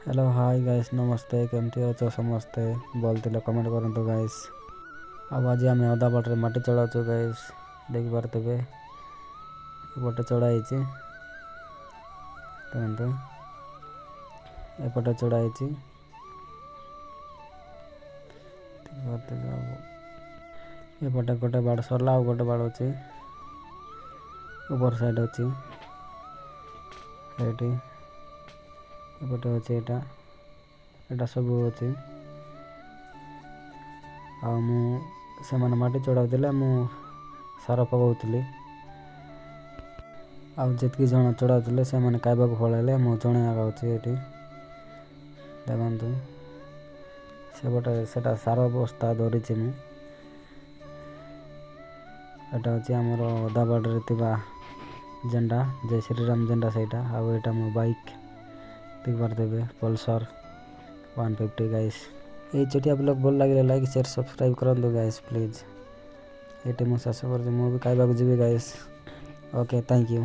Hello hi guys नमस्ते केमती अच्छो समस्ते बोलते कमेंट करते गाइस। अब आज आम अधा बाटे माटी चढ़ाऊ गाइस देखी पारे एपटे चढ़ाई देखते एपटे चढ़ाई एपटे गोटे बाड़ सरला गोटे बाड़ अच्छी ऊपर साइड अच्छी एपटे अच्छे एटा सब अच्छे से माटी चढ़ाऊले मु सार पकाउली आतक जन चढ़ाऊले से मैंने खाइबा पलैले मु जड़े आगे ये देखु सेपटे से सार बस्ता धरी एटा हूँ आमर अधा बाड़े झेंडा जय श्रीराम झेंडा सहीटा आईटा मो बाइक देख पारे पल्सर 150 गाइस। ये चटिया ब्लॉग भल लगे लाइक शेयर सब्सक्राइब करूँ गाइस प्लीज ये मुझे शेष कर मुझे खाइबा जी गाइस। Okay thank you.